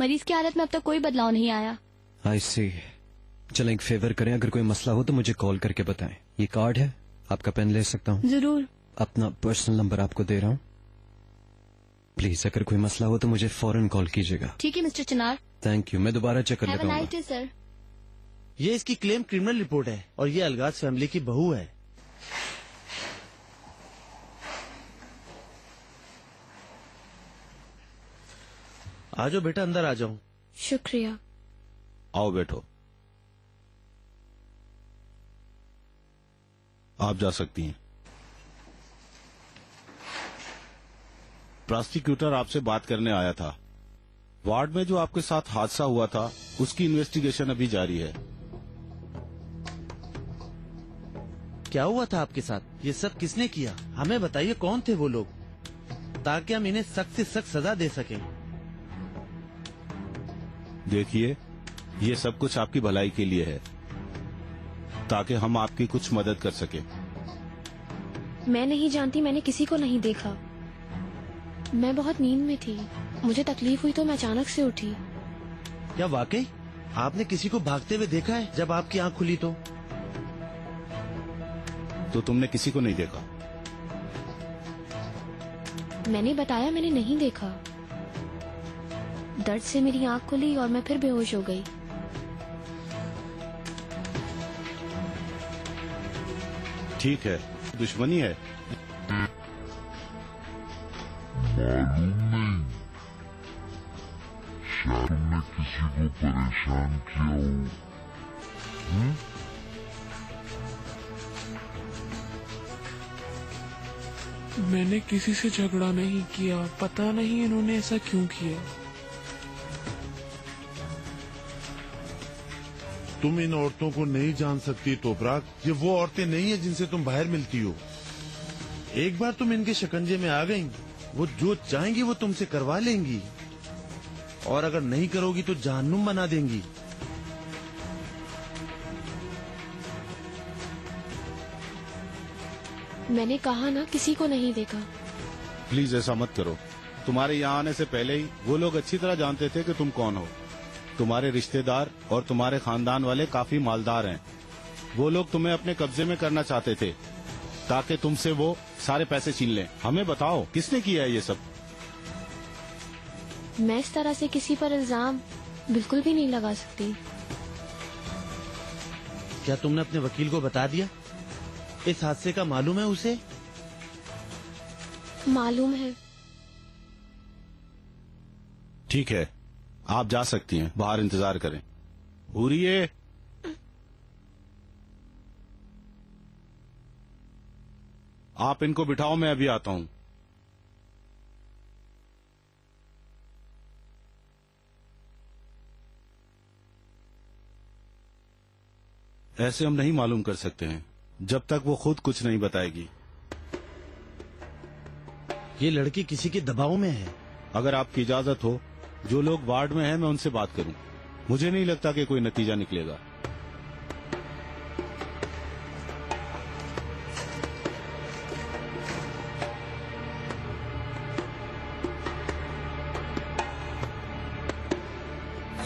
मरीज की हालत में अब तक कोई बदलाव नहीं आया। आई सी। चलें एक फेवर करें, अगर कोई मसला हो तो मुझे कॉल करके बताएं। ये कार्ड है, आपका पेन ले सकता हूँ? जरूर। अपना पर्सनल नंबर आपको दे रहा हूँ। प्लीज अगर कोई मसला हो तो मुझे फौरन कॉल कीजिएगा। ठीक है मिस्टर चिनार। थैंक यू, मैं दोबारा चक्कर हैव अ लगाऊंगा। Nice day sir. ये इसकी क्लेम क्रिमिनल रिपोर्ट है और ये अलगाज फैमिली की बहू है। आ जाओ बेटा, अंदर आ जाओ। शुक्रिया। आओ बैठो। आप जा सकती हैं। प्रोसिक्यूटर आपसे बात करने आया था। वार्ड में जो आपके साथ हादसा हुआ था उसकी इन्वेस्टिगेशन अभी जारी है। क्या हुआ था आपके साथ? ये सब किसने किया? हमें बताइए कौन थे वो लोग, ताकि हम इन्हें सख्त से सख्त सजा दे सकें। देखिए, ये सब कुछ आपकी भलाई के लिए है, ताकि हम आपकी कुछ मदद कर सके। मैं नहीं जानती, मैंने किसी को नहीं देखा। मैं बहुत नींद में थी, मुझे तकलीफ हुई तो मैं अचानक से उठी। क्या वाकई आपने किसी को भागते हुए देखा है जब आपकी आंख खुली? तो तुमने किसी को नहीं देखा? मैंने बताया मैंने नहीं देखा। दर्द से मेरी आंख खुली और मैं फिर बेहोश हो गई। ठीक है, दुश्मनी है। मालूम नहीं, शायद तुमने किसी को परेशान किया हो। मैंने किसी से झगड़ा नहीं किया, पता नहीं इन्होंने ऐसा क्यों किया। तुम इन औरतों को नहीं जान सकती तोपराग। ये वो औरतें नहीं है जिनसे तुम बाहर मिलती हो। एक बार तुम इनके शिकंजे में आ गई, वो जो चाहेंगी वो तुमसे करवा लेंगी, और अगर नहीं करोगी तो जहन्नुम बना देंगी। मैंने कहा ना, किसी को नहीं देखा। प्लीज ऐसा मत करो। तुम्हारे यहाँ आने से पहले ही वो लोग अच्छी तरह जानते थे कि तुम कौन हो। तुम्हारे रिश्तेदार और तुम्हारे खानदान वाले काफी मालदार हैं। वो लोग तुम्हें अपने कब्जे में करना चाहते थे ताकि तुमसे वो सारे पैसे छीन लें। हमें बताओ किसने किया है ये सब? मैं इस तरह से किसी पर इल्जाम बिल्कुल भी नहीं लगा सकती। क्या तुमने अपने वकील को बता दिया? इस हादसे का मालूम है उसे? मालूम है। ठीक है, आप जा सकती हैं। बाहर इंतजार करें। हुरिये, आप इनको बिठाओ, मैं अभी आता हूं। ऐसे हम नहीं मालूम कर सकते हैं जब तक वो खुद कुछ नहीं बताएगी। ये लड़की किसी के दबाव में है। अगर आपकी इजाजत हो, जो लोग वार्ड में हैं मैं उनसे बात करूं। मुझे नहीं लगता कि कोई नतीजा निकलेगा।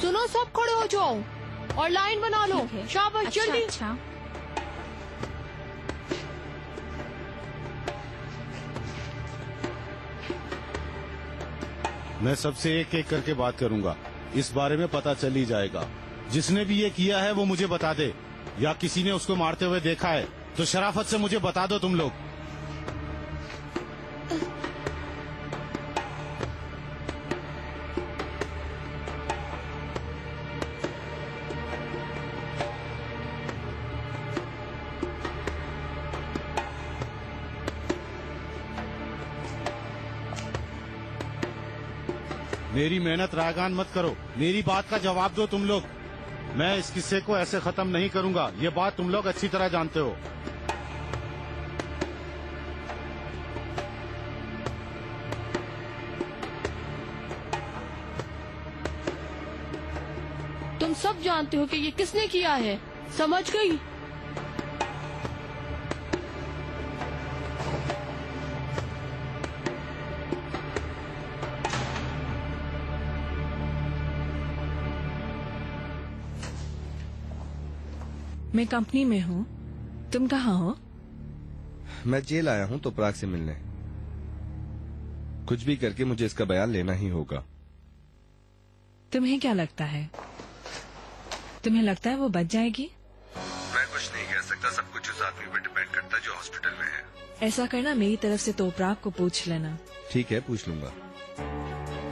सुनो, सब खड़े हो जाओ और लाइन बना लो। शाबाश, जल्दी। अच्छा। मैं सबसे एक एक करके बात करूंगा। इस बारे में पता चल ही जाएगा। जिसने भी ये किया है वो मुझे बता दे, या किसी ने उसको मारते हुए देखा है तो शराफत से मुझे बता दो तुम लोग। मेरी मेहनत रायगान मत करो। मेरी बात का जवाब दो तुम लोग। मैं इस किस्से को ऐसे खत्म नहीं करूंगा। ये बात तुम लोग अच्छी तरह जानते हो। तुम सब जानते हो कि ये किसने किया है, समझ गई? मैं कंपनी में हूँ। तुम कहाँ हो? मैं जेल आया हूँ तोपराग से मिलने। कुछ भी करके मुझे इसका बयान लेना ही होगा। तुम्हें क्या लगता है? तुम्हें लगता है वो बच जाएगी? मैं कुछ नहीं कह सकता, सब कुछ उस आदमी पर डिपेंड करता है जो हॉस्पिटल में है। ऐसा करना, मेरी तरफ से तोपराग को पूछ लेना। ठीक है, पूछ लूंगा।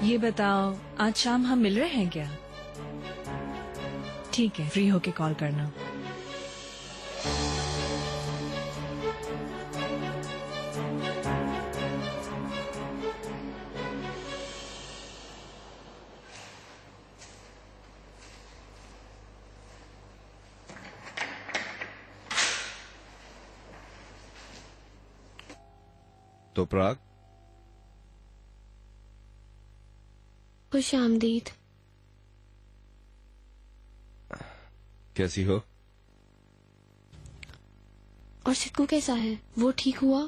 ये बताओ, आज शाम हम मिल रहे हैं क्या? ठीक है, फ्री होके कॉल करना। तोपराग, खुश आमदीद। कैसी हो? और सिद्धू कैसा है? वो ठीक हुआ?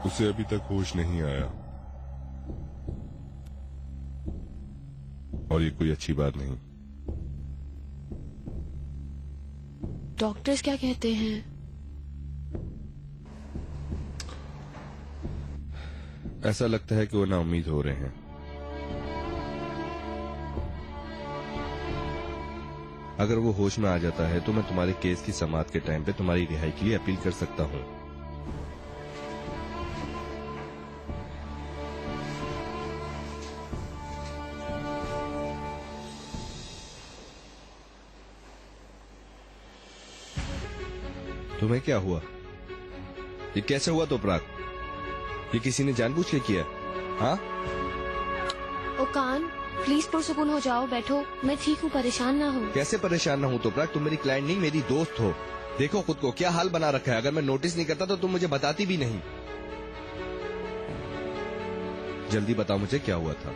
उसे अभी तक होश नहीं आया और ये कोई अच्छी बात नहीं। डॉक्टर्स क्या कहते हैं? ऐसा लगता है कि वो नाउम्मीद हो रहे हैं। अगर वो होश में आ जाता है तो मैं तुम्हारे केस की समाअत के टाइम पे तुम्हारी रिहाई के लिए अपील कर सकता हूँ। तुम्हें क्या हुआ? ये कैसे हुआ तोपराग? ये किसी ने जानबूझ के किया? हाँ? ओ कान, प्लीज पुरसुकून हो जाओ, बैठो। मैं ठीक हूँ, परेशान ना हो। कैसे परेशान ना हूँ तोपराग? तुम मेरी क्लाइंट नहीं, मेरी दोस्त हो। देखो खुद को, क्या हाल बना रखा है। अगर मैं नोटिस नहीं करता तो तुम मुझे बताती भी नहीं। जल्दी बताओ मुझे क्या हुआ था।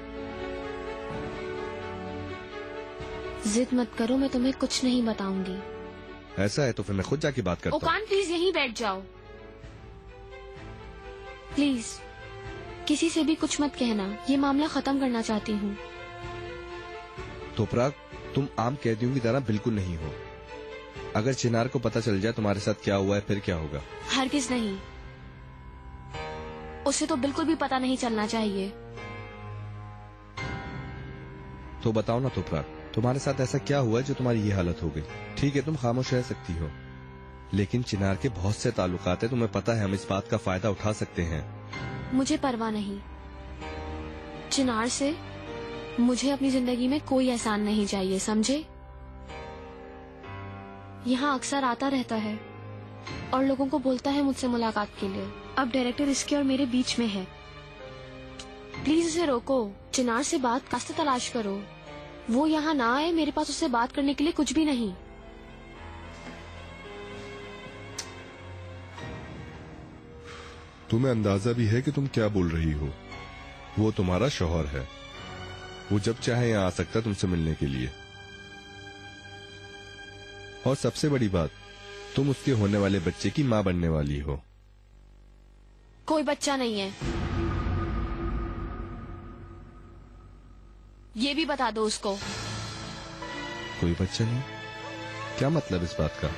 जिद मत करो, मैं तुम्हें कुछ नहीं बताऊंगी। ऐसा है तो फिर मैं खुद जाके बात करता हूँ। ओकान प्लीज यहीं बैठ जाओ, प्लीज। किसी से भी कुछ मत कहना, ये मामला खत्म करना चाहती हूँ। तोपराग, तुम आम कैदियों की तरह बिल्कुल नहीं हो। अगर चिनार को पता चल जाए तुम्हारे साथ क्या हुआ है फिर क्या होगा? हरगिज नहीं, उसे तो बिल्कुल भी पता नहीं चलना चाहिए। तो बताओ ना तोपराग, तुम्हारे साथ ऐसा क्या हुआ है जो तुम्हारी ये हालत हो गई? ठीक है, तुम खामोश रह सकती हो, लेकिन चिनार के बहुत से ताल्लुकात है। तुम्हें पता है हम इस बात का फायदा उठा सकते हैं। मुझे परवाह नहीं चिनार से। मुझे अपनी जिंदगी में कोई एहसान नहीं चाहिए, समझे? यहाँ अक्सर आता रहता है और लोगों को बोलता है मुझसे मुलाकात के लिए। अब डायरेक्टर इसके और मेरे बीच में है। प्लीज उसे रोको, चिनार से बात कास्ते तलाश करो। वो यहाँ ना आए, मेरे पास उससे बात करने के लिए कुछ भी नहीं। तुम्हें अंदाजा भी है कि तुम क्या बोल रही हो? वो तुम्हारा शौहर है, वो जब चाहे यहाँ आ सकता है तुमसे मिलने के लिए। और सबसे बड़ी बात, तुम उसके होने वाले बच्चे की माँ बनने वाली हो। कोई बच्चा नहीं है, ये भी बता दो उसको। कोई बच्चा नहीं? क्या मतलब इस बात का?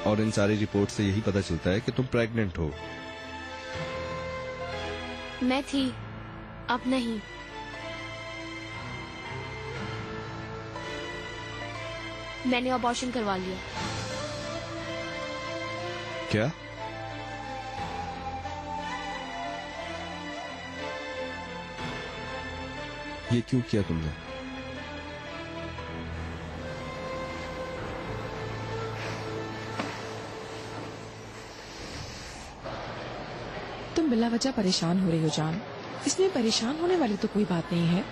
और इन सारी रिपोर्ट से यही पता चलता है कि तुम प्रेग्नेंट हो। मैं थी, अब नहीं। मैंने अबॉर्शन करवा लिया। क्या? ये क्यों किया तुमने? तुम बिला वजह परेशान हो रही हो जान। इसमें परेशान होने वाली तो कोई बात नहीं है।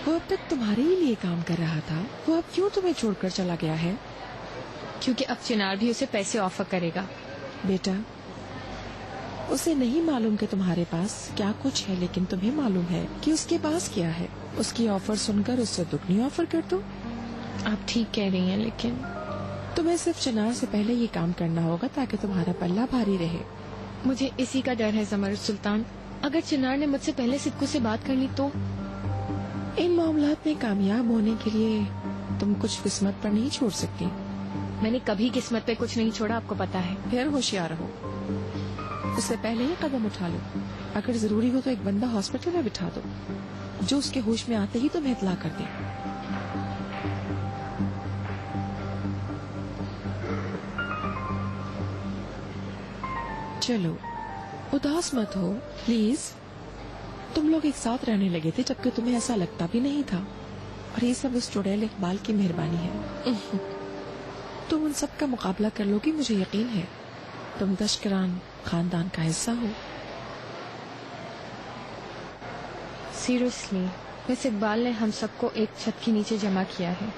वो अब तक तुम्हारे ही लिए काम कर रहा था, वो अब क्यों तुम्हें छोड़कर चला गया है? क्योंकि अब चिनार भी उसे पैसे ऑफर करेगा। बेटा, उसे नहीं मालूम कि तुम्हारे पास क्या कुछ है, लेकिन तुम्हें मालूम है कि उसके पास क्या है। उसकी ऑफर सुनकर उससे दुगनी ऑफर कर दो। आप ठीक कह रही हैं, लेकिन तुम्हें सिर्फ चिनार से पहले ये काम करना होगा ताकि तुम्हारा पल्ला भारी रहे। मुझे इसी का डर है जमर सुल्तान। अगर चिनार ने मुझसे पहले सिद्धू से बात कर ली तो इन मामलात में कामयाब होने के लिए तुम कुछ किस्मत पर नहीं छोड़ सकती। मैंने कभी किस्मत पे कुछ नहीं छोड़ा, आपको पता है। फिर होशियार रहो, उससे पहले ही कदम उठा लो। अगर जरूरी हो तो एक बंदा हॉस्पिटल में बिठा दो जो उसके होश में आते ही तुम्हें इत्तला कर दे। चलो उदास मत हो प्लीज। तुम लोग एक साथ रहने लगे थे जबकि तुम्हें ऐसा लगता भी नहीं था, और ये सब उस चुड़ैल इकबाल की मेहरबानी है। तुम उन सब का मुकाबला कर लोगी, मुझे यकीन है। तुम तशकरान खानदान का हिस्सा हो। सीरियसली, मिस इकबाल ने हम सबको एक छत के नीचे जमा किया है।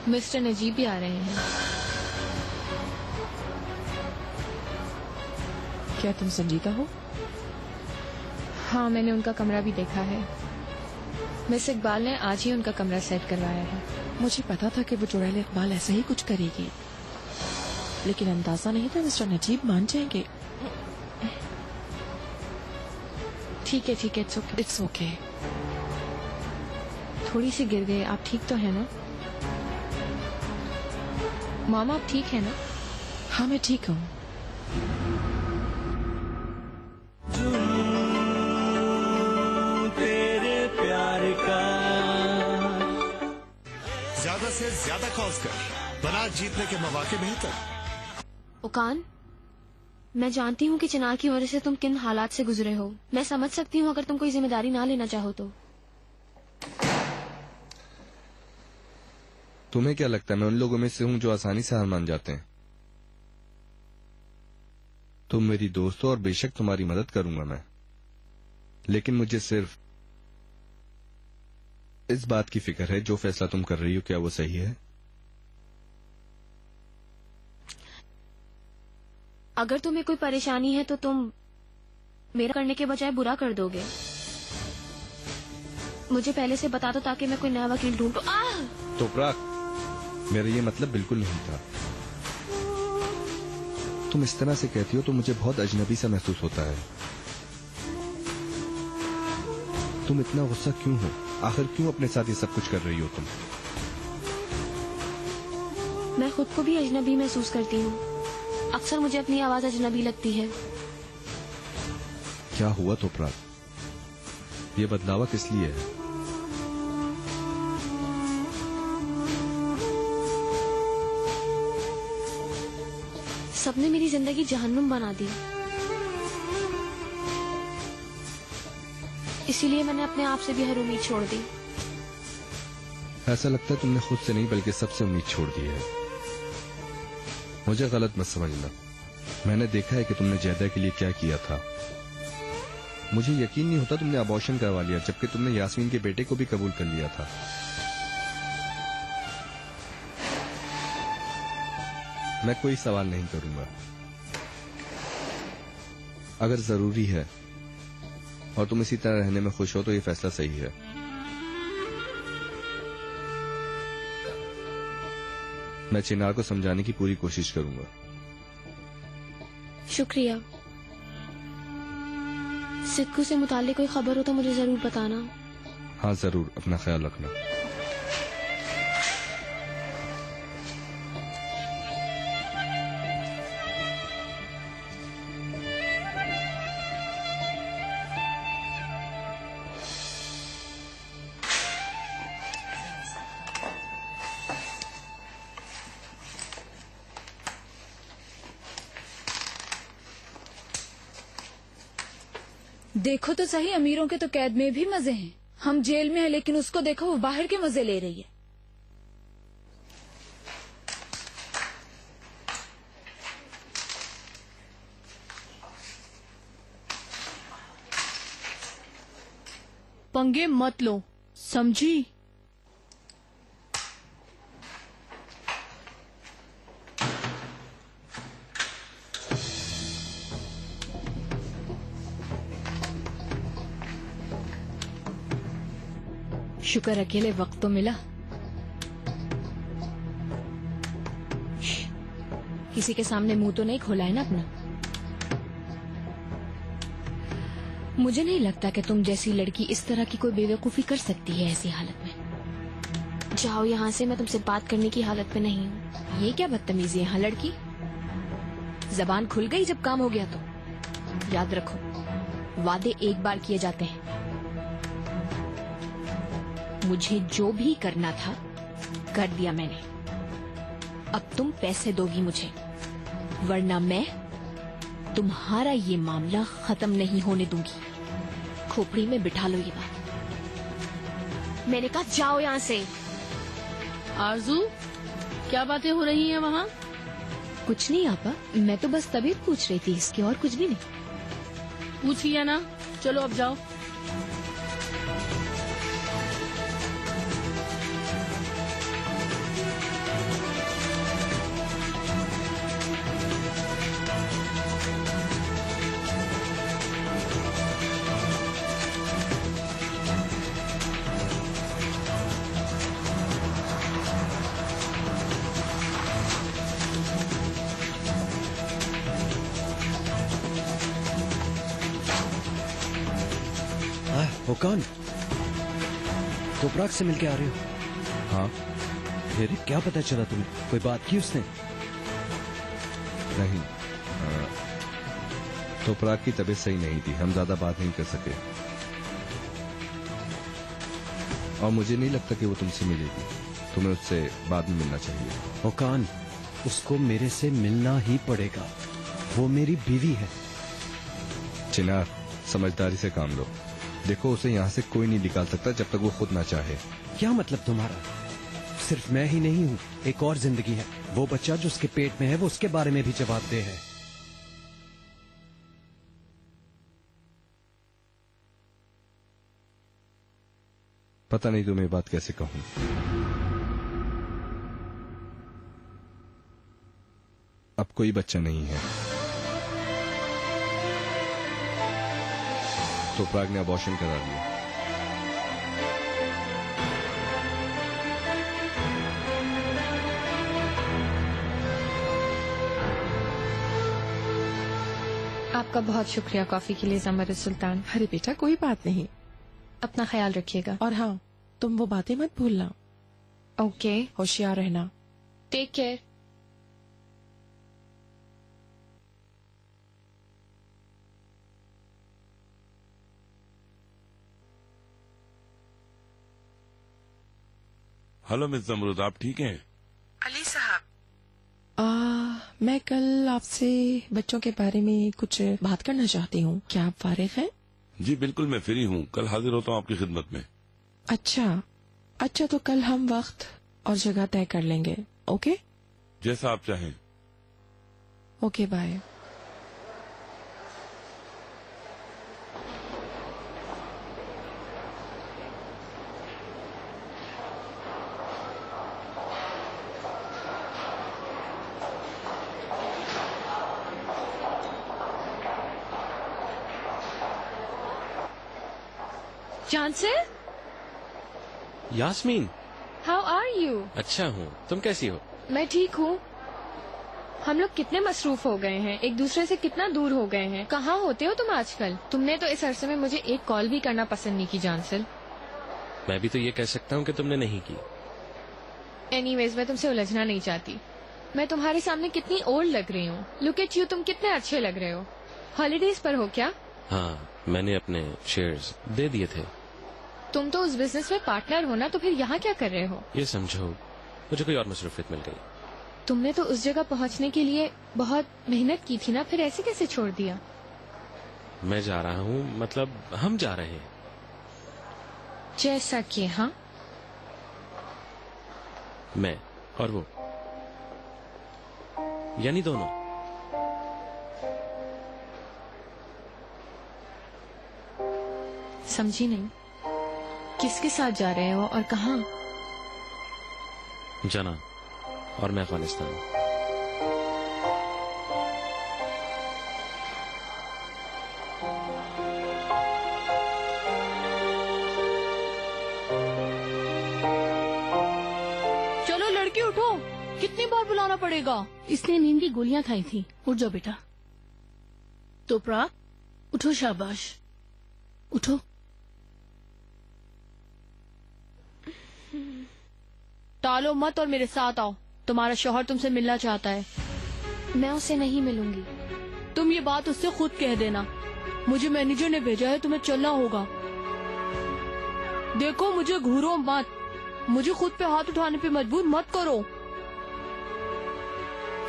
मिस्टर नजीब भी आ रहे हैं। क्या तुम संजीदा हो? हाँ, मैंने उनका कमरा भी देखा है। मिस इकबाल ने आज ही उनका कमरा सेट करवाया है। मुझे पता था कि वो चुड़ैल इकबाल ऐसा ही कुछ करेगी, लेकिन अंदाजा नहीं था मिस्टर नजीब मान जाएंगे। ठीक है, इट्स ओके। थोड़ी सी गिर गए। आप ठीक तो है ना? मामा आप ठीक है ना? हाँ मैं ठीक हूँ। ज्यादा से ज्यादा कॉल्स कर, बना जीतने के मौके बेहतर। उकान, मैं जानती हूँ कि चिनार की वजह से तुम किन हालात से गुजरे हो। मैं समझ सकती हूँ अगर तुम कोई जिम्मेदारी ना लेना चाहो तो। तुम्हें क्या लगता है मैं उन लोगों में से हूं जो आसानी से हार मान जाते हैं? तुम मेरी दोस्त हो और बेशक तुम्हारी मदद करूंगा मैं, लेकिन मुझे सिर्फ इस बात की फिक्र है जो फैसला तुम कर रही हो क्या वो सही है? अगर तुम्हें कोई परेशानी है तो तुम मेरा करने के बजाय बुरा कर दोगे। मुझे पहले से बता दो ताकि मैं कोई नया वकील ढूंढ लूं। तो प्राक, मेरा ये मतलब बिल्कुल नहीं था। तुम इस तरह से कहती हो तो मुझे बहुत अजनबी सा महसूस होता है। तुम इतना गुस्सा क्यों हो? आखिर क्यों अपने साथ ये सब कुछ कर रही हो तुम? मैं खुद को भी अजनबी महसूस करती हूँ। अक्सर मुझे अपनी आवाज अजनबी लगती है। क्या हुआ तो प्राक? ये बदलावा किस लिए है? सबने मेरी जिंदगी जहन्नुम बना दी, इसीलिए मैंने अपने आप से भी हर उम्मीद छोड़ दी। ऐसा लगता है तुमने खुद से नहीं बल्कि सबसे उम्मीद छोड़ दी है। मुझे गलत मत समझना, मैंने देखा है कि तुमने जैदा के लिए क्या किया था। मुझे यकीन नहीं होता तुमने अबॉर्शन करवा लिया जबकि तुमने यास्मीन के बेटे को भी कबूल कर लिया था। मैं कोई सवाल नहीं करूंगा। अगर जरूरी है और तुम इसी तरह रहने में खुश हो तो ये फैसला सही है। मैं चिनार को समझाने की पूरी कोशिश करूंगा। शुक्रिया। सिक्कू से मुताल्लिक कोई खबर हो तो मुझे जरूर बताना। हाँ जरूर, अपना ख्याल रखना। देखो तो सही, अमीरों के तो कैद में भी मजे हैं। हम जेल में हैं लेकिन उसको देखो वो बाहर के मजे ले रही है। पंगे मत लो, समझी? शुक्र अकेले वक्त तो मिला। किसी के सामने मुंह तो नहीं खोला है ना अपना? मुझे नहीं लगता कि तुम जैसी लड़की इस तरह की कोई बेवकूफी कर सकती है ऐसी हालत में। जाओ यहाँ से, मैं तुमसे बात करने की हालत में नहीं हूँ। ये क्या बदतमीजी है, हाँ लड़की? जबान खुल गई जब काम हो गया तो। याद रखो, वादे एक बार किए जाते हैं। मुझे जो भी करना था कर दिया मैंने। अब तुम पैसे दोगी मुझे, वरना मैं तुम्हारा ये मामला खत्म नहीं होने दूंगी। खोपड़ी में बिठा लो ये बात। मैंने कहा जाओ यहाँ से। आरजू, क्या बातें हो रही हैं वहाँ? कुछ नहीं आपा, मैं तो बस तबीयत पूछ रही थी, इसके और कुछ भी नहीं। पूछ लिया ना, चलो अब जाओ। वो कौन? तोपराग से मिलके आ रहे हो? हाँ। फिर क्या पता चला तुम्हें? कोई बात की उसने? नहीं, तोपराग की तबीयत सही नहीं थी, हम ज्यादा बात नहीं कर सके। और मुझे नहीं लगता कि वो तुमसे मिलेगी। तुम्हें उससे बाद में मिलना चाहिए। वो कौन? उसको मेरे से मिलना ही पड़ेगा, वो मेरी बीवी है। चिनार, समझदारी से काम लो। देखो, उसे यहाँ से कोई नहीं निकाल सकता जब तक वो खुद ना चाहे। क्या मतलब तुम्हारा? सिर्फ मैं ही नहीं हूँ, एक और जिंदगी है। वो बच्चा जो उसके पेट में है, वो उसके बारे में भी जवाबदेह है। पता नहीं तुम्हें बात कैसे कहूँ। अब कोई बच्चा नहीं है। तोपराग ने अबॉर्शन करा लिया। आपका बहुत शुक्रिया कॉफी के लिए ज़मर सुल्तान। अरे बेटा, कोई बात नहीं। अपना ख्याल रखिएगा। और हाँ, तुम वो बातें मत भूलना। ओके, होशियार रहना। Take care. Hello miss Zamrud, आप ठीक हैं? अली साहब, मैं कल आपसे बच्चों के बारे में कुछ बात करना चाहती हूँ। क्या आप फारिग हैं? जी बिल्कुल, मैं फ्री हूँ। कल हाजिर होता हूँ आपकी खिदमत में। अच्छा, तो कल हम वक्त और जगह तय कर लेंगे। ओके? जैसा आप चाहें। Okay, bye. चांसल, यास्मीन, हाउ आर यू? अच्छा हूँ, तुम कैसी हो? मैं ठीक हूँ। हम लोग कितने मसरूफ हो गए हैं, एक दूसरे से कितना दूर हो गए हैं। कहाँ होते हो तुम आजकल? तुमने तो इस अरसे में मुझे एक कॉल भी करना पसंद नहीं की चांसल। मैं भी तो ये कह सकता हूँ कि तुमने नहीं की। एनीवेज, मैं तुमसे उलझना नहीं चाहती। मैं तुम्हारे सामने कितनी ओल्ड लग रही हूँ। लुक एट यू, तुम कितने अच्छे लग रहे हो। हॉलीडेज पर हो क्या? हाँ, मैंने अपने शेयर्स दे दिए थे। तुम तो उस बिजनेस में पार्टनर हो ना, तो फिर यहाँ क्या कर रहे हो? ये समझो, मुझे कोई और मसरूफियत मिल गई। तुमने तो उस जगह पहुँचने के लिए बहुत मेहनत की थी ना, फिर ऐसे कैसे छोड़ दिया? मैं जा रहा हूँ, मतलब हम जा रहे हैं। जैसा कि? हाँ, मैं और वो, यानी दोनों। समझी नहीं। किसके साथ जा रहे हो और कहाँ? जना और मैं अफगानिस्तान। चलो लड़की उठो, कितनी बार बुलाना पड़ेगा? इसने नींद की गोलियां खाई थी। उठ जाओ बेटा। तोपराग, उठो, शाबाश। उठो। टालो मत और मेरे साथ आओ। तुम्हारा शौहर तुमसे मिलना चाहता है। मैं उससे नहीं मिलूंगी। तुम ये बात उससे खुद कह देना। मुझे मैनेजर ने भेजा है, तुम्हें चलना होगा। देखो मुझे घूरो मत, मुझे खुद पे हाथ उठाने पे मजबूर मत करो।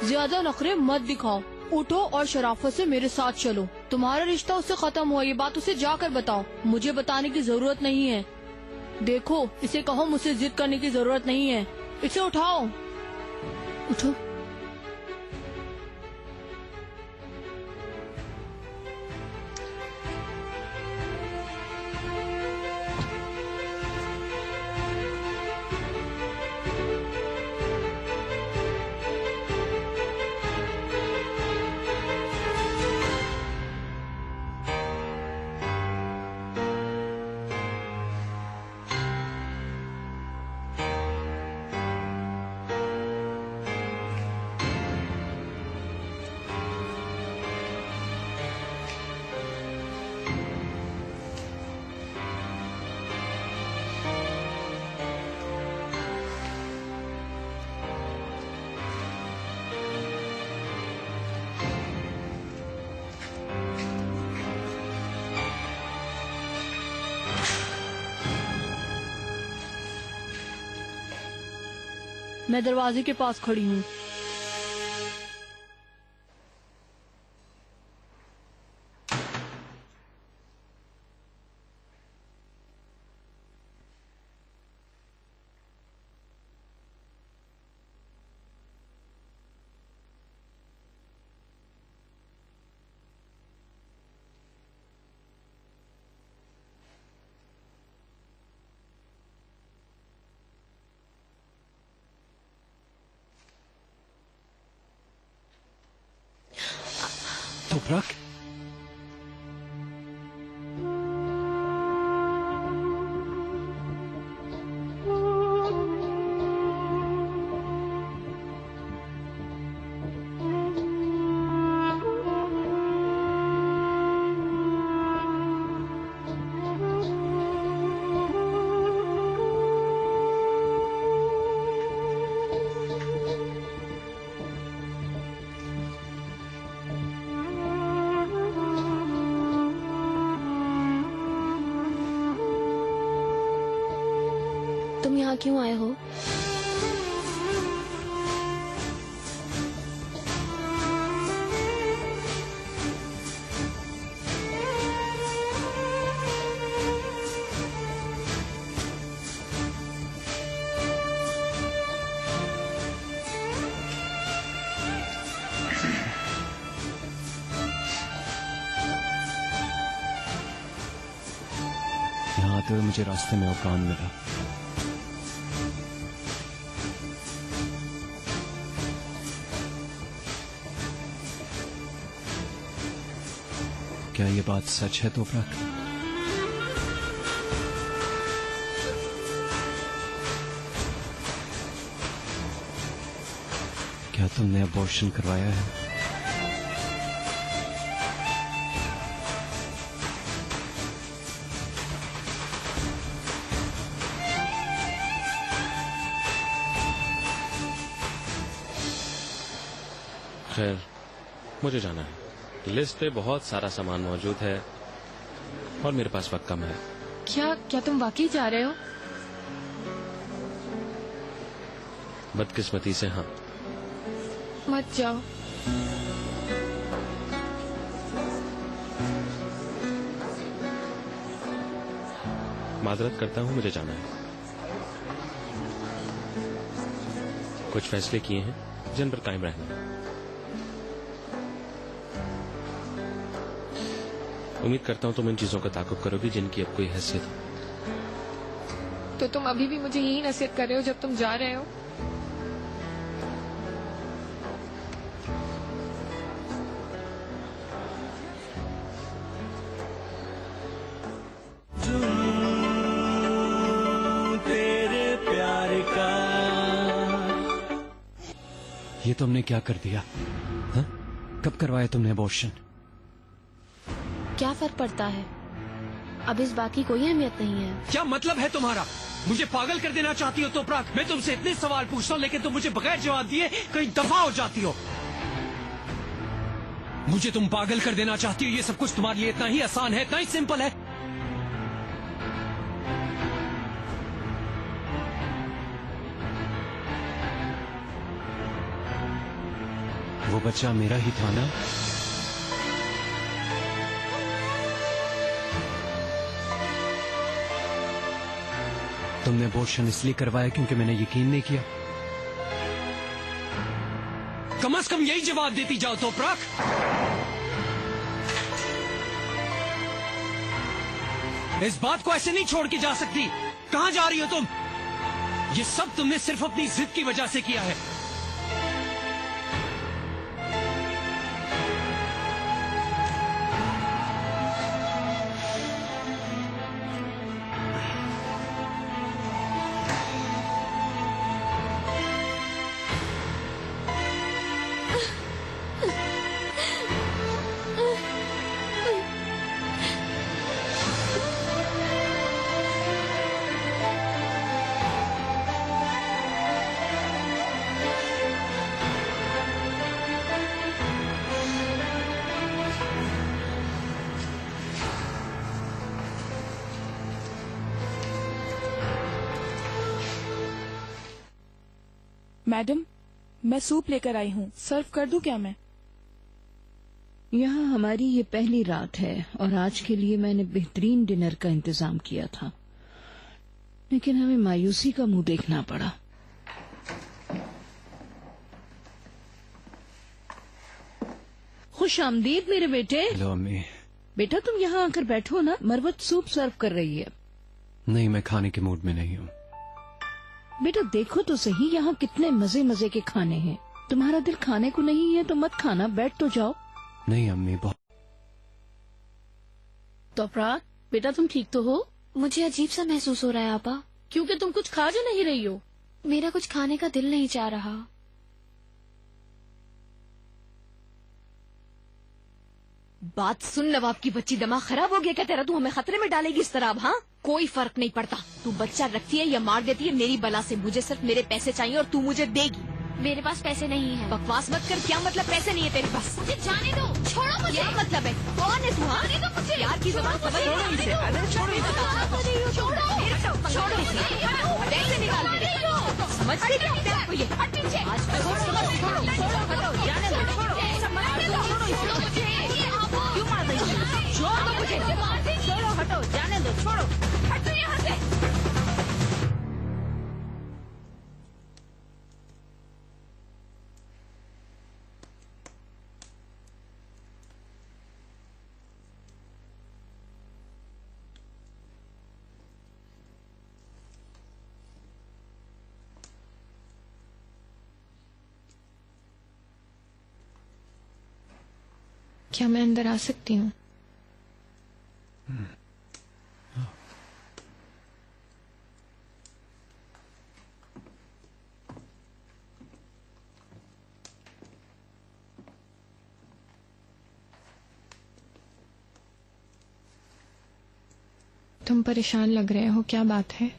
ज्यादा नखरे मत दिखाओ। उठो और शराफत से मेरे साथ चलो। तुम्हारा रिश्ता उससे खत्म हुआ, ये बात उसे जाकर बताओ। मुझे बताने की जरूरत नहीं है। देखो इसे कहो मुझसे जिद करने की जरूरत नहीं है। इसे उठाओ। उठो। मैं दरवाजे के पास खड़ी हूँ। Toprak? तुम यहाँ क्यों आए हो? यहाँ आते हुए मुझे रास्ते में कान मिला। क्या ये बात सच है तोपराक? क्या तुमने अबॉर्शन करवाया है? खैर, मुझे जाना है। लिस्ट पे बहुत सारा सामान मौजूद है और मेरे पास वक्त कम है। क्या तुम वाकई जा रहे हो? बदकिस्मती से हाँ। मत जाओ। माजरत करता हूँ, मुझे जाना है। कुछ फैसले किए हैं जिन पर कायम रहना है। उम्मीद करता हूँ तुम इन चीजों का ताकुब करोगी जिनकी अब कोई हैसियत हो। तो तुम अभी भी मुझे यही नसीहत कर रहे हो जब तुम जा रहे हो? तेरे प्यार का ये तुमने क्या कर दिया? हाँ? कब करवाया तुमने अबॉर्शन? क्या फर्क पड़ता है? अब इस बात की कोई अहमियत नहीं है। क्या मतलब है तुम्हारा? मुझे पागल कर देना चाहती हो तोपराक? मैं तुमसे इतने सवाल पूछता हूँ लेकिन तुम मुझे बगैर जवाब दिए कहीं दफा हो जाती हो। मुझे तुम पागल कर देना चाहती हो, ये सब कुछ तुम्हारे लिए इतना ही आसान है, इतना ही सिंपल है। वो बच्चा मेरा ही था ना? तुमने अबॉर्शन इसलिए करवाया क्योंकि मैंने यकीन नहीं किया? कम से कम यही जवाब देती जाओ तोपराक। इस बात को ऐसे नहीं छोड़ के जा सकती। कहां जा रही हो तुम? ये सब तुमने सिर्फ अपनी जिद की वजह से किया है। मैडम, मैं सूप लेकर आई हूँ, सर्व कर दूं क्या मैं? यहाँ हमारी ये पहली रात है और आज के लिए मैंने बेहतरीन डिनर का इंतजाम किया था, लेकिन हमें मायूसी का मुंह देखना पड़ा। खुश आमदीद मेरे बेटे। हेलो अम्मी। बेटा तुम यहाँ आकर बैठो ना, मरवत सूप सर्व कर रही है। नहीं, मैं खाने के मूड में नहीं हूँ। बेटा देखो तो सही, यहाँ कितने मजे मजे के खाने हैं। तुम्हारा दिल खाने को नहीं है तो मत खाना, बैठ तो जाओ। नहीं अम्मी, बहुत। तोपराक, बेटा तुम ठीक तो हो? मुझे अजीब सा महसूस हो रहा है आपा। क्योंकि तुम कुछ खा जो नहीं रही हो। मेरा कुछ खाने का दिल नहीं चाह रहा। बात सुन नवाब की बच्ची, दिमाग खराब हो गया क्या तेरा? तू हमें खतरे में डालेगी इस तरह? हाँ, कोई फर्क नहीं पड़ता। तू बच्चा रखती है या मार देती है, मेरी बला से। मुझे सिर्फ मेरे पैसे चाहिए और तू मुझे देगी। मेरे पास पैसे नहीं है। बकवास मत कर। क्या मतलब पैसे नहीं है तेरे पास? मुझे जाने दो, छोड़ो मुझे। क्या मतलब है? कौन है तू? हाँ, मुझे यार की जबान समझ। छोड़ो इसे, छोड़ो इसे, छोड़ो इसे, पैसे निकाल दे। समझते क्या अपने आप को? ये आज तक छोड़ो, हटो, जाने दो, छोड़ो इसे। क्यों मार रही हो? छोड़ दो मुझे, छोड़ो, हटो, जाने दो, छोड़ो, हटो यहाँ से। क्या मैं अंदर आ सकती हूँ? तुम परेशान लग रहे हो, क्या बात है?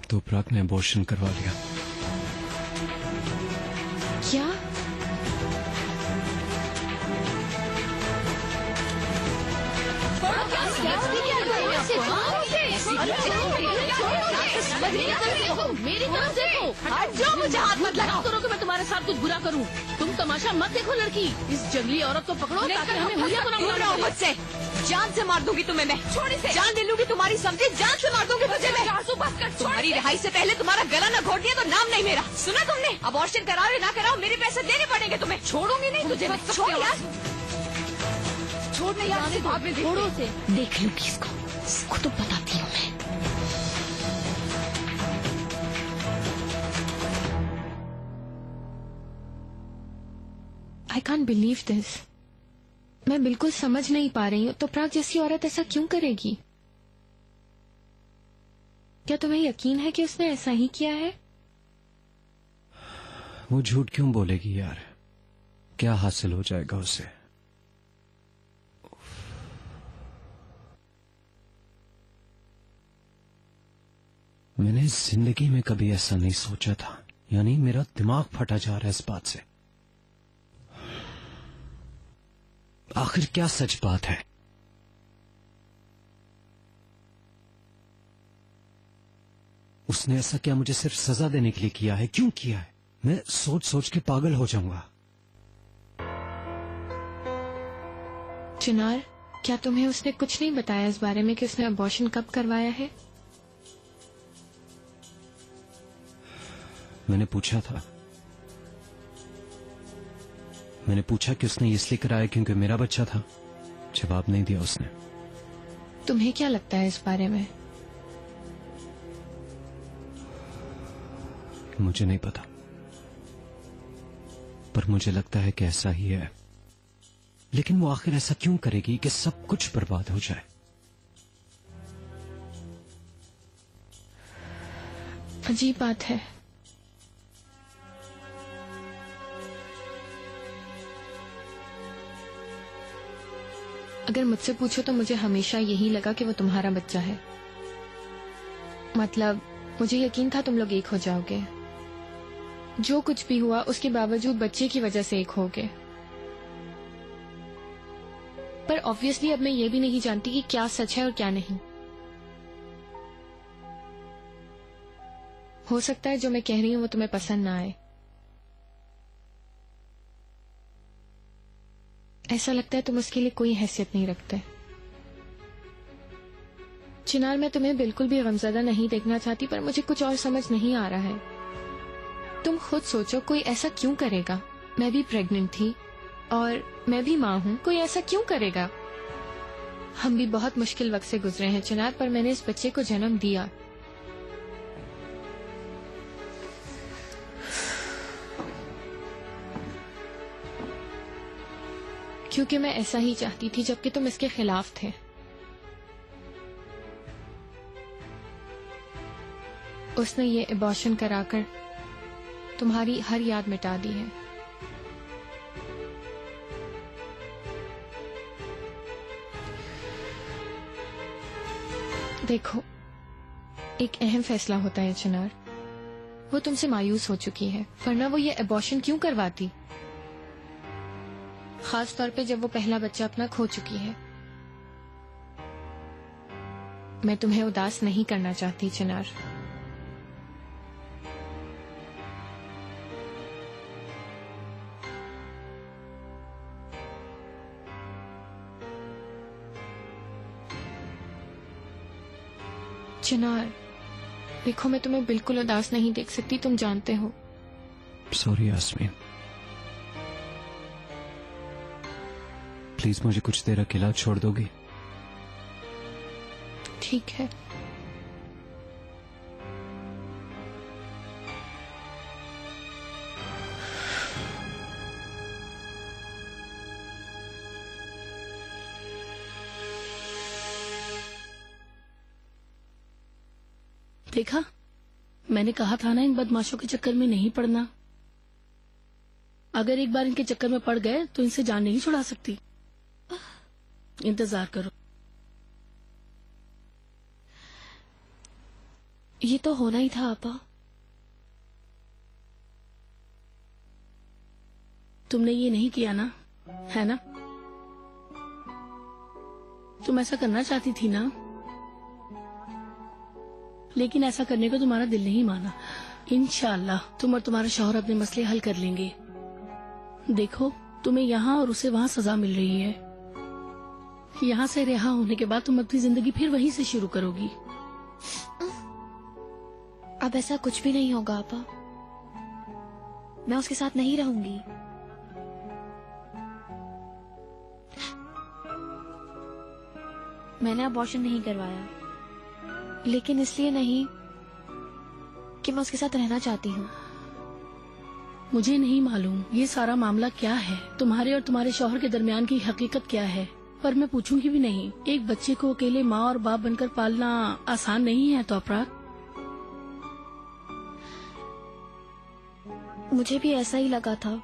तोपराक ने अबॉर्शन करवा लिया। क्या? मेरी तरफ देखो, जो मुझे हाथ मत लगाओ। करो कि मैं तुम्हारे साथ कुछ बुरा करूं। तुम तमाशा मत देखो लड़की, इस जंगली औरत को पकड़ो ताकि हमें हुलिया को ना मारना हो। मुझसे जान से मार दूंगी तुम्हें मैं। छोड़ी से जान ले लूंगी तुम्हारी, समझी? जान से मार दूंगी तुझे मैं। तुम्हारी रिहाई से पहले तुम्हारा गला न घोट दिया तो नाम नहीं मेरा। सुना तुमने? अबॉर्शन कराओ या ना कराओ, मेरे पैसे देने पड़ेंगे तुम्हें। छोड़ूंगी नहीं तुझे मैं। छोड़ यार, छोड़ने यार, छोड़ो से। देख लूंगी इसको तो बताती हूँ मैं। I can't believe this. मैं बिल्कुल समझ नहीं पा रही हूँ, तो प्राग जैसी औरत ऐसा क्यों करेगी? क्या तुम्हें यकीन है कि उसने ऐसा ही किया है? वो झूठ क्यों बोलेगी यार? क्या हासिल हो जाएगा उसे? मैंने जिंदगी में कभी ऐसा नहीं सोचा था, यानी मेरा दिमाग फटा जा रहा है इस बात से। आखिर क्या सच बात है? उसने ऐसा क्या मुझे सिर्फ सजा देने के लिए किया है? क्यों किया है? मैं सोच सोच के पागल हो जाऊंगा। चिनार, क्या तुम्हें उसने कुछ नहीं बताया इस बारे में कि उसने अबॉर्शन कब करवाया है? मैंने पूछा था। मैंने पूछा कि उसने इसलिए कराया क्योंकि मेरा बच्चा था। जवाब नहीं दिया उसने। तुम्हें क्या लगता है इस बारे में? मुझे नहीं पता, पर मुझे लगता है कि ऐसा ही है। लेकिन वो आखिर ऐसा क्यों करेगी कि सब कुछ बर्बाद हो जाए? अजीब बात है। अगर मुझसे पूछो तो मुझे हमेशा यही लगा कि वो तुम्हारा बच्चा है। मतलब मुझे यकीन था तुम लोग एक हो जाओगे। जो कुछ भी हुआ उसके बावजूद बच्चे की वजह से एक हो गए। पर ऑब्वियसली अब मैं ये भी नहीं जानती कि क्या सच है और क्या नहीं। हो सकता है जो मैं कह रही हूं वो तुम्हें पसंद ना आए। ऐसा लगता है तुम उसके लिए कोई हैसियत नहीं रखते। चिनार, मैं तुम्हें बिल्कुल भी गमज़दा नहीं देखना चाहती, पर मुझे कुछ और समझ नहीं आ रहा है। तुम खुद सोचो, कोई ऐसा क्यों करेगा? मैं भी प्रेग्नेंट थी और मैं भी माँ हूँ। कोई ऐसा क्यों करेगा? हम भी बहुत मुश्किल वक्त से गुजरे हैं चिनार, पर मैंने इस बच्चे को जन्म दिया। क्योंकि मैं ऐसा ही चाहती थी, जबकि तुम इसके खिलाफ थे। उसने ये अबॉर्शन कराकर तुम्हारी हर याद मिटा दी है। देखो, एक अहम फैसला होता है चिनार। वो तुमसे मायूस हो चुकी है, वरना वो ये अबॉर्शन क्यों करवाती? खास तौर पे जब वो पहला बच्चा अपना खो चुकी है। मैं तुम्हें उदास नहीं करना चाहती चिनार। चिनार, देखो, मैं तुम्हें बिल्कुल उदास नहीं देख सकती, तुम जानते हो। सॉरी यास्मीन, प्लीज मुझे कुछ देर अकेला छोड़ दोगी? ठीक है। देखा, मैंने कहा था ना इन बदमाशों के चक्कर में नहीं पड़ना। अगर एक बार इनके चक्कर में पड़ गए तो इनसे जान नहीं छुड़ा सकती। इंतजार करो। ये तो होना ही था आपा। तुमने ये नहीं किया ना, है ना? तुम ऐसा करना चाहती थी ना, लेकिन ऐसा करने को तुम्हारा दिल नहीं माना। इंशाअल्लाह तुम और तुम्हारा शौहर अपने मसले हल कर लेंगे। देखो, तुम्हें यहाँ और उसे वहाँ सजा मिल रही है। यहाँ से रिहा होने के बाद तुम अपनी जिंदगी फिर वहीं से शुरू करोगी। अब ऐसा कुछ भी नहीं होगा आपा। मैं उसके साथ नहीं रहूंगी। मैंने अबॉर्शन नहीं करवाया, लेकिन इसलिए नहीं कि मैं उसके साथ रहना चाहती हूँ। मुझे नहीं मालूम ये सारा मामला क्या है, तुम्हारे और तुम्हारे शौहर के दरमियान की हकीकत क्या है, पर मैं पूछूंगी भी नहीं। एक बच्चे को अकेले माँ और बाप बनकर पालना आसान नहीं है तो अपराध। मुझे भी ऐसा ही लगा था,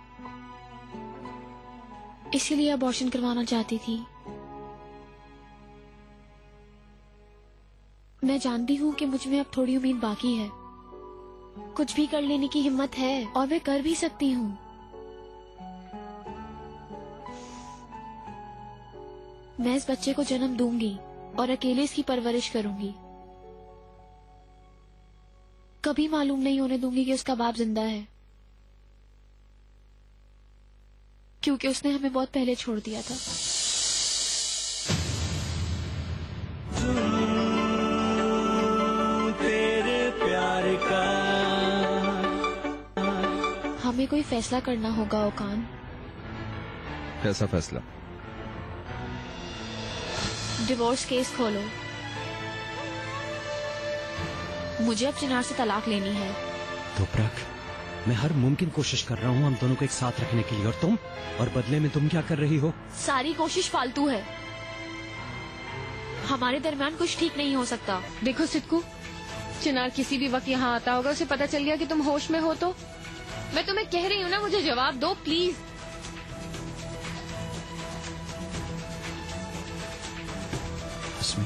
इसीलिए अबॉर्शन करवाना चाहती थी। मैं जानती हूँ कि मुझ में अब थोड़ी उम्मीद बाकी है, कुछ भी कर लेने की हिम्मत है और मैं कर भी सकती हूँ। मैं इस बच्चे को जन्म दूंगी और अकेले इसकी परवरिश करूंगी। कभी मालूम नहीं होने दूंगी कि उसका बाप जिंदा है, क्योंकि उसने हमें बहुत पहले छोड़ दिया था। तेरे प्यार का हमें कोई फैसला करना होगा ओकान। कैसा फैसला? डिवोर्स केस खोलो। मुझे अब चिनार से तलाक लेनी है। तुपरक, मैं हर मुमकिन कोशिश कर रहा हूँ हम दोनों को एक साथ रखने के लिए, और तुम? और बदले में तुम क्या कर रही हो? सारी कोशिश फालतू है। हमारे दरमियान कुछ ठीक नहीं हो सकता। देखो सिद्धू, चिनार किसी भी वक्त यहाँ आता होगा, उसे पता चल गया कि तुम होश में हो तो मैं तुम्हें कह रही हूँ ना, मुझे जवाब दो प्लीज। अस्मी,